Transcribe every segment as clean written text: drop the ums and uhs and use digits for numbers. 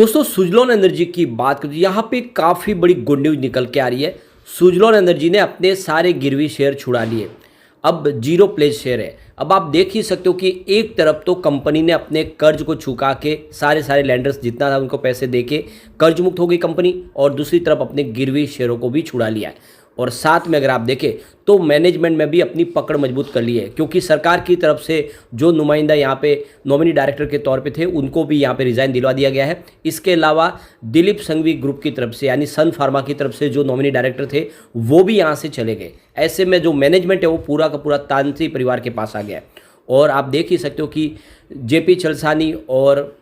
दोस्तों सुजलॉन एनर्जी की बात करें तो यहाँ पे काफ़ी बड़ी गुड न्यूज़ निकल के आ रही है। सुजलॉन एनर्जी ने अपने सारे गिरवी शेयर छुड़ा लिए। अब जीरो प्लेज शेयर है। अब आप देख ही सकते हो कि एक तरफ तो कंपनी ने अपने कर्ज को चुका के सारे लैंडर्स जितना था उनको पैसे दे के कर्ज मुक्त हो गई कंपनी, और दूसरी तरफ अपने गिरवी शेयरों को भी छुड़ा लिया है। और साथ में अगर आप देखें तो मैनेजमेंट में भी अपनी पकड़ मजबूत कर ली है, क्योंकि सरकार की तरफ से जो नुमाइंदा यहाँ पे नॉमिनी डायरेक्टर के तौर पे थे उनको भी यहाँ पे रिजाइन दिलवा दिया गया है। इसके अलावा दिलीप संघवी ग्रुप की तरफ से यानी सन फार्मा की तरफ से जो नॉमिनी डायरेक्टर थे वो भी यहाँ से चले गए। ऐसे में जो मैनेजमेंट है वो पूरा का पूरा तांत्रिक परिवार के पास आ गया है। और आप देख ही सकते हो कि जेपी चलसानी और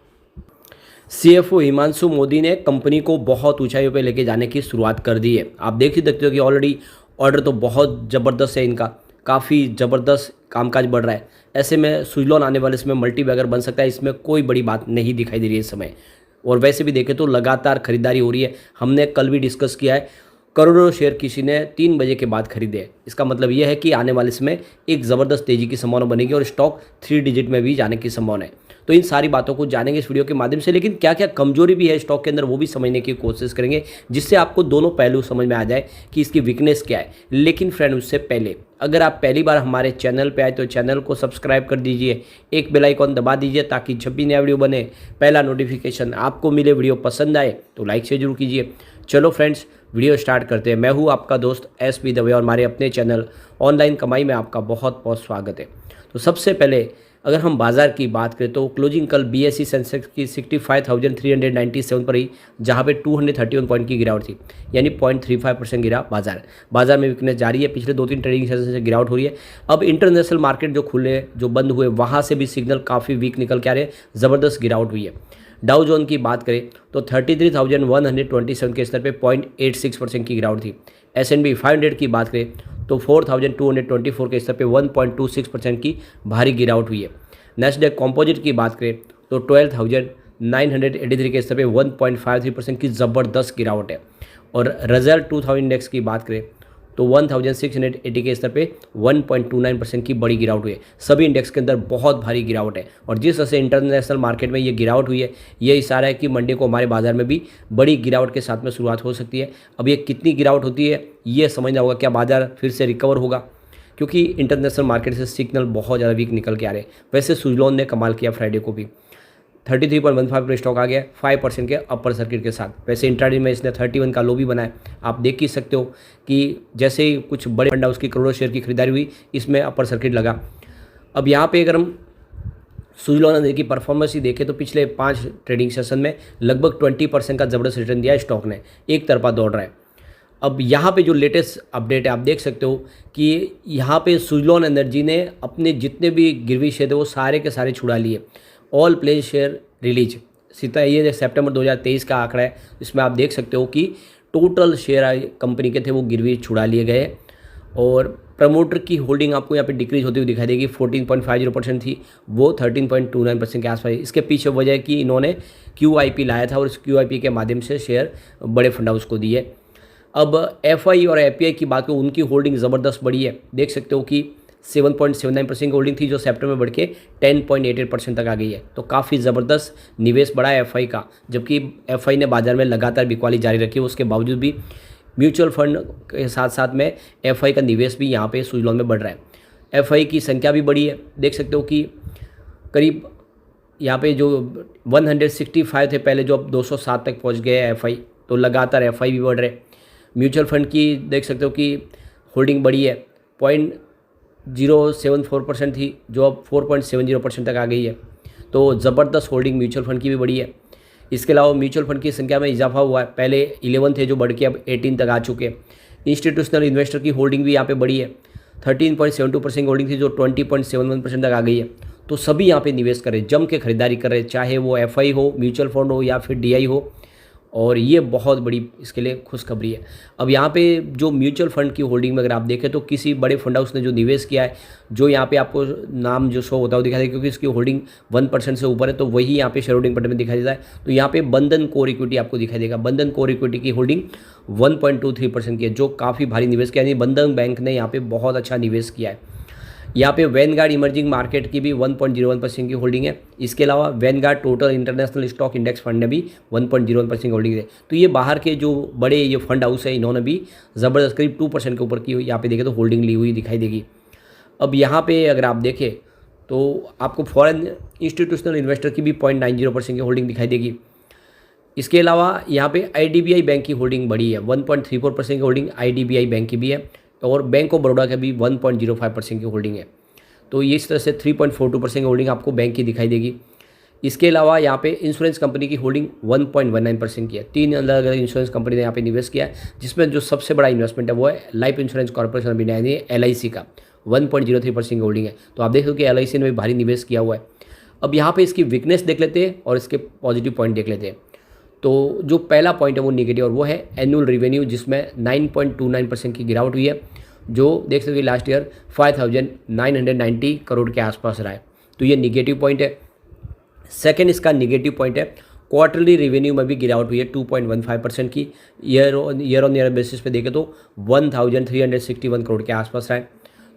सीएफओ हिमांशु मोदी ने कंपनी को बहुत ऊंचाइयों पे लेके जाने की शुरुआत कर दी है। आप देख ही सकते हो कि ऑलरेडी ऑर्डर तो बहुत ज़बरदस्त है इनका, काफ़ी ज़बरदस्त कामकाज बढ़ रहा है। ऐसे में सुजलॉन आने वाले इसमें मल्टीबैगर बन सकता है, इसमें कोई बड़ी बात नहीं दिखाई दे रही है इस समय। और वैसे भी देखें तो लगातार खरीदारी हो रही है। हमने कल भी डिस्कस किया है, करोड़ों शेयर किसी ने 3 बजे के बाद खरीदे हैं। इसका मतलब यह है कि आने वाले इसमें एक ज़बरदस्त तेज़ी की संभावना बनेगी और स्टॉक 3 डिजिट में भी जाने की संभावना है। तो इन सारी बातों को जानेंगे इस वीडियो के माध्यम से, लेकिन क्या क्या कमजोरी भी है स्टॉक के अंदर वो भी समझने की कोशिश करेंगे, जिससे आपको दोनों पहलू समझ में आ जाए कि इसकी वीकनेस क्या है। लेकिन फ्रेंड उससे पहले अगर आप पहली बार हमारे चैनल पे आए तो चैनल को सब्सक्राइब कर दीजिए, एक बेल आइकॉन दबा दीजिए ताकि जब भी नया वीडियो बने पहला नोटिफिकेशन आपको मिले। वीडियो पसंद आए तो लाइक शेयर जरूर कीजिए। चलो फ्रेंड्स वीडियो स्टार्ट करते हैं। मैं हूँ आपका दोस्त एसपी दवे और हमारे अपने चैनल ऑनलाइन कमाई में आपका बहुत बहुत स्वागत है। तो सबसे पहले अगर हम बाजार की बात करें तो क्लोजिंग कल बीएसई सेंसेक्स की 65,397 पर ही, जहां पे 231 पॉइंट की गिरावट थी, यानी 0.35% गिरा बाजार में वीकनेस जारी है। पिछले 2-3 ट्रेडिंग सेशन से गिरावट हो रही है। अब इंटरनेशनल मार्केट जो खुले जो बंद हुए वहां से भी सिग्नल काफ़ी वीक निकल के आ रहे हैं, ज़बरदस्त गिरावट हुई है। डाउ जोन की बात करें तो 33,127 के स्तर पे 0.86% की गिरावट थी। S&P 500 की बात करें तो 4,224 के स्तर पे 1.26% की भारी गिरावट हुई है। नेस्डेक कॉम्पोजिट की बात करें तो 12,983 के स्तर पे 1.53% की ज़बरदस्त गिरावट है। और रजल 2000 इंडेक्स की बात करें तो 1680 के स्तर पे 1.29% की बड़ी गिरावट हुई है। सभी इंडेक्स के अंदर बहुत भारी गिरावट है। और जिस तरह से इंटरनेशनल मार्केट में ये गिरावट हुई है, ये इशारा है कि मंडे को हमारे बाजार में भी बड़ी गिरावट के साथ में शुरुआत हो सकती है। अब ये कितनी गिरावट होती है ये समझना होगा, क्या बाजार फिर से रिकवर होगा, क्योंकि इंटरनेशनल मार्केट से सिग्नल बहुत ज़्यादा वीक निकल के आ रहे हैं। वैसे सुजलॉन ने कमाल किया फ्राइडे को भी, 33.15 पर स्टॉक आ गया 5% के अपर सर्किट के साथ। वैसे इंट्राडे में इसने 31 का लो भी बनाया। आप देख ही सकते हो कि जैसे ही कुछ बड़े फंड हाउस की करोड़ों शेयर की खरीदारी हुई, इसमें अपर सर्किट लगा। अब यहाँ पे अगर हम सुजलॉन एनर्जी की परफॉर्मेंस ही देखें तो पिछले 5 ट्रेडिंग सेशन में लगभग 20% का ज़बरदस्त रिटर्न दिया है। स्टॉक ने एक तरफा दौड़ रहा है। अब यहाँ पे जो लेटेस्ट अपडेट है आप देख सकते हो कि यहाँ पे सुजलॉन एनर्जी ने अपने जितने भी गिरवी शेयर थे वो सारे के सारे छुड़ा लिए। ऑल प्लेज शेयर रिलीज ये सितंबर 2023 का आंकड़ा है। इसमें आप देख सकते हो कि टोटल शेयर कंपनी के थे वो गिरवी छुड़ा लिए गए। और प्रमोटर की होल्डिंग आपको यहाँ पे डिक्रीज होती हुई दिखाई देगी। 14.50% थी, वो 13.29% के आसपास। इसके पीछे वजह है कि इन्होंने QIP लाया था और इस QIP के माध्यम से शेयर बड़े फंड हाउस को दिए। अब FI और API की बात करूँ, उनकी होल्डिंग ज़बरदस्त बढ़ी है। देख सकते हो कि 7.79% की होल्डिंग थी जो सितंबर में बढ़ के 10.88% तक आ गई है। तो काफ़ी ज़बरदस्त निवेश बढ़ा है FI का, जबकि FI ने बाजार में लगातार बिकवाली जारी रखी है। उसके बावजूद भी म्यूचुअल फंड के साथ साथ में FI का निवेश भी यहाँ पे सुजलॉन में बढ़ रहा है। FI की संख्या भी बढ़ी है। देख सकते हो कि करीब यहाँ पे जो 165 थे पहले, जो अब 207 तक पहुँच गए हैं FI। तो लगातार FI भी बढ़ रहे। म्यूचुअल फंड की देख सकते हो कि होल्डिंग बढ़ी है, 0.074% थी जो अब 4.70% तक आ गई है। तो ज़बरदस्त होल्डिंग म्यूचुअल फंड की भी बढ़ी है। इसके अलावा म्यूचुअल फंड की संख्या में इजाफा हुआ है। पहले 11 थे जो बढ़ के अब 18 तक आ चुके हैं। इंस्टीट्यूशनल इन्वेस्टर की होल्डिंग भी यहाँ पे बढ़ी है। 13.72% होल्डिंग थी जो 20.71% तक आ गई है। तो सभी यहाँ पे निवेश कर रहे, जम के खरीदारी कर रहे, चाहे वो FI हो, म्यूचुअल फंड हो या फिर DI हो। और ये बहुत बड़ी इसके लिए खुशखबरी है। अब यहाँ पे जो म्यूचुअल फंड की होल्डिंग में अगर आप देखें तो किसी बड़े फंड हाउस ने जो निवेश किया है, जो यहाँ पे आपको नाम जो शो होता है वो दिखाई देगा, क्योंकि इसकी होल्डिंग 1% से ऊपर है तो वही यहाँ पे शेयर होल्डिंग बटन में दिखाई देता है। तो यहाँ पे बंधन कोर इक्विटी आपको दिखाई देगा। बंधन कोर इक्विटी की होल्डिंग 1.23% की है, जो काफ़ी भारी निवेश किया है। बंधन बैंक ने यहाँ पे बहुत अच्छा निवेश किया है। यहाँ पे वैनगार्ड इमर्जिंग मार्केट की भी 1.01% की होल्डिंग है। इसके अलावा Vanguard total international stock index fund ने भी 1.01% की होल्डिंग है। तो ये बाहर के जो बड़े ये फंड हाउस है, इन्होंने भी ज़बरदस्त करीब 2% के ऊपर की यहाँ पे देखें तो होल्डिंग ली हुई दिखाई देगी। अब यहाँ पे अगर आप देखें तो आपको फॉरेन इंस्टीट्यूशनल इन्वेस्टर की भी 0.90% की होल्डिंग दिखाई देगी। इसके अलावा यहाँ पे IDBI बैंक की होल्डिंग बढ़ी है, 1.34% की होल्डिंग IDBI बैंक की भी है और बैंक ऑफ बड़ौदा का भी 1.05% की होल्डिंग है। तो ये इस तरह से 3.42% की होल्डिंग आपको बैंक की दिखाई देगी। इसके अलावा यहाँ पे इंश्योरेंस कंपनी की होल्डिंग 1.19% की है। 3 अलग अलग इंश्योरेंस कंपनी ने यहाँ पे निवेश किया है, जिसमें जो सबसे बड़ा इन्वेस्टमेंट है वो है life insurance corporation of India यानी LIC का 1.03% की होल्डिंग है। तो आप देख लो कि LIC ने भी भारी निवेश किया हुआ है। अब यहाँ पे इसकी वीकनेस देख लेते हैं और इसके पॉजिटिव पॉइंट देख लेते हैं। तो जो पहला पॉइंट है वो निगेटिव और वो है एनुअल रेवेन्यू, जिसमें 9.29% की गिरावट हुई है, जो देख सकते लास्ट ईयर 5,990 करोड़ के आसपास रहा है। तो ये निगेटिव पॉइंट है। सेकंड इसका निगेटिव पॉइंट है क्वार्टरली रेवेन्यू में भी गिरावट हुई है 2.15% की। ईयर ऑन ईयर बेसिस पे देखें तो 1,361 करोड़ के आसपास रहा है।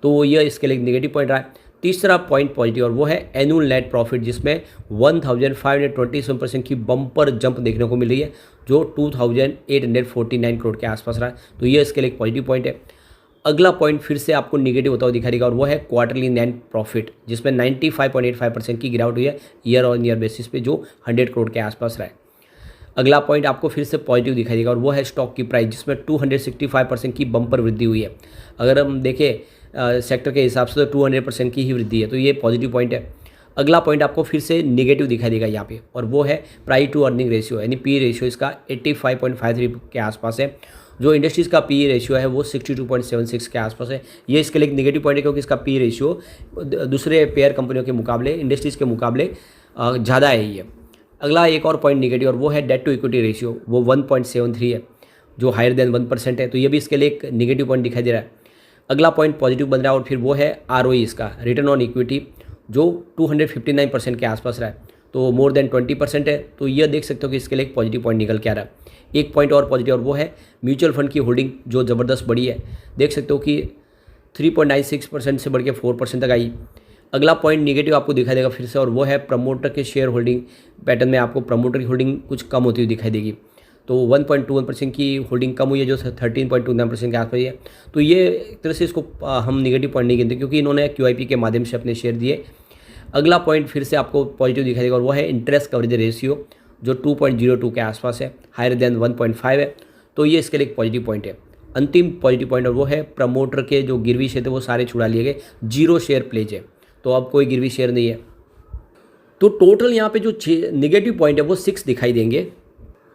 तो ये इसके लिए निगेटिव पॉइंट रहा है। तीसरा पॉइंट पॉजिटिव और वो है एनुअल नेट प्रॉफिट, जिसमें 1,527% की बम्पर जंप देखने को मिल रही है, जो 2,849 करोड़ के आसपास रहा है। तो ये इसके लिए एक पॉजिटिव पॉइंट है। अगला पॉइंट फिर से आपको निगेटिव होता हुआ दिखाई देगा और वो है क्वार्टरली नेट प्रॉफिट, जिसमें 95.85% की गिरावट हुई है ईयर ऑन ईयर बेसिस पे, जो 100 करोड़ के आसपास रहा है। अगला पॉइंट आपको फिर से पॉजिटिव दिखाई देगा और वो है स्टॉक की प्राइस, जिसमें 265% की बम्पर वृद्धि हुई है। अगर हम देखें सेक्टर के हिसाब से तो 200% की ही वृद्धि है। तो ये पॉजिटिव पॉइंट है। अगला पॉइंट आपको फिर से निगेटिव दिखाई देगा यहाँ पे और वो है प्राइस टू अर्निंग रेशियो, यानी पी रेशियो इसका 85.53 के आसपास है। जो इंडस्ट्रीज़ का पी रेशियो है वो 62.76 के आसपास है। ये इसके लिए एक निगेटिव पॉइंट है, क्योंकि इसका पी रेशियो दूसरे पेयर कंपनियों के मुकाबले, इंडस्ट्रीज़ के मुकाबले ज़्यादा है ये। अगला एक और पॉइंट निगेटिव और वो है डेट टू इक्विटी रेशियो, वो 1.73 है, जो हायर देन 1% है। तो ये भी इसके लिए एक निगेटिव पॉइंट दिखाई दे रहा है। अगला पॉइंट पॉजिटिव बन रहा है और फिर वो है ROE इसका, रिटर्न ऑन इक्विटी, जो 259% के आसपास रहा है। तो मोर देन 20% है। तो ये देख सकते हो कि इसके लिए एक पॉजिटिव पॉइंट निकल के आ रहा है। एक पॉइंट और पॉजिटिव और वो है म्यूचुअल फंड की होल्डिंग, जो ज़बरदस्त बढ़ी है। देख सकते हो कि 3.96% से बढ़ के 4% तक आई। अगला पॉइंट निगेटिव आपको दिखाई देगा फिर से और वो है प्रमोटर के शेयर होल्डिंग पैटर्न में आपको प्रमोटर की होल्डिंग कुछ कम होती हुई दिखाई देगी। तो 1.21% की होल्डिंग कम हुई है, जो 13.29% के आसपास है। तो ये एक तरह से इसको हम निगेटिव पॉइंट नहीं गिनते, क्योंकि इन्होंने QIP के माध्यम से अपने शेयर दिए। अगला पॉइंट फिर से आपको पॉजिटिव दिखाई देगा और वो है इंटरेस्ट कवरेज रेशियो, जो 2.02 के आसपास है, हायर देन 1.5 है। तो ये इसके लिए एक पॉजिटिव पॉइंट है। अंतिम पॉजिटिव पॉइंट और वो है प्रमोटर के जो गिरवी शेयर थे वो सारे छुड़ा लिए गए, 0 शेयर प्लेज है। तो अब कोई गिरवी शेयर नहीं है। तो टोटल यहाँ पे जो निगेटिव पॉइंट है वो 6 दिखाई देंगे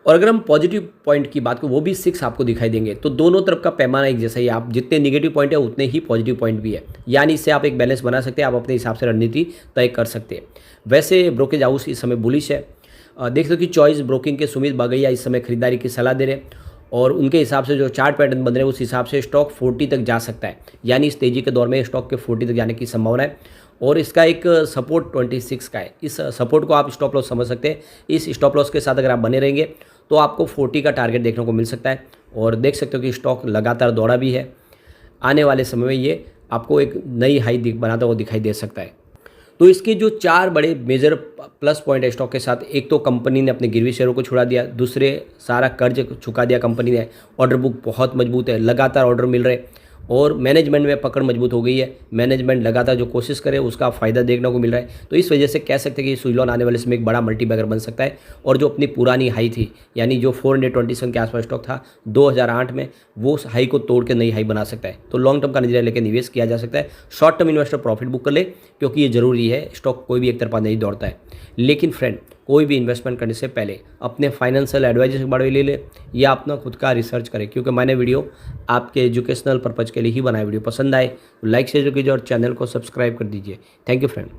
और अगर हम पॉजिटिव पॉइंट की बात करें वो भी 6 आपको दिखाई देंगे। तो दोनों तरफ का पैमाना एक जैसा ही, आप जितने निगेटिव पॉइंट है उतने ही पॉजिटिव पॉइंट भी है, यानी इससे आप एक बैलेंस बना सकते हैं, आप अपने हिसाब से रणनीति तय कर सकते हैं। वैसे ब्रोकेज हाउस इस समय बुलिश है। देख लो कि चॉइस ब्रोकिंग के सुमित बागैया इस समय खरीदारी की सलाह दे रहे हैं और उनके हिसाब से जो चार्ट पैटर्न बन रहे हैं उस हिसाब से स्टॉक 40 तक जा सकता है, यानी इस तेज़ी के दौर में स्टॉक के 40 तक जाने की संभावना है। और इसका एक सपोर्ट 26 का है। इस सपोर्ट को आप स्टॉप लॉस समझ सकते हैं। इस स्टॉप लॉस के साथ अगर आप बने रहेंगे तो आपको 40 का टारगेट देखने को मिल सकता है। और देख सकते हो कि स्टॉक लगातार दौड़ा भी है। आने वाले समय में ये आपको एक नई हाई बनाता हुआ दिखाई दे सकता है। तो इसके जो 4 बड़े मेजर प्लस पॉइंट है स्टॉक के साथ, एक तो कंपनी ने अपने गिरवी शेयरों को छुड़ा दिया, दूसरे सारा कर्ज चुका दिया कंपनी ने, ऑर्डर बुक बहुत मजबूत है, लगातार ऑर्डर मिल रहे और मैनेजमेंट में पकड़ मजबूत हो गई है। मैनेजमेंट लगातार जो कोशिश करे उसका फ़ायदा देखने को मिल रहा है। तो इस वजह से कह सकते हैं कि सुजलॉन आने वाले समय एक बड़ा मल्टीबैगर बन सकता है। और जो अपनी पुरानी हाई थी, यानी जो 427 के आसपास स्टॉक था 2008 में, वो उस हाई को तोड़ के नई हाई बना सकता है। तो लॉन्ग टर्म का नजरिया लेकर निवेश किया जा सकता है। Short term investor profit book कर ले, क्योंकि ये ज़रूरी है। स्टॉक कोई भी एक तरफा नहीं दौड़ता है। लेकिन फ्रेंड, कोई भी इन्वेस्टमेंट करने से पहले अपने फाइनेंशियल एडवाइजर से बारे ले ले या अपना खुद का रिसर्च करें, क्योंकि मैंने वीडियो आपके एजुकेशनल पर्पज़ के लिए ही बनाया। वीडियो पसंद आए तो लाइक शेयर कीजिए और चैनल को सब्सक्राइब कर दीजिए। Thank you friend.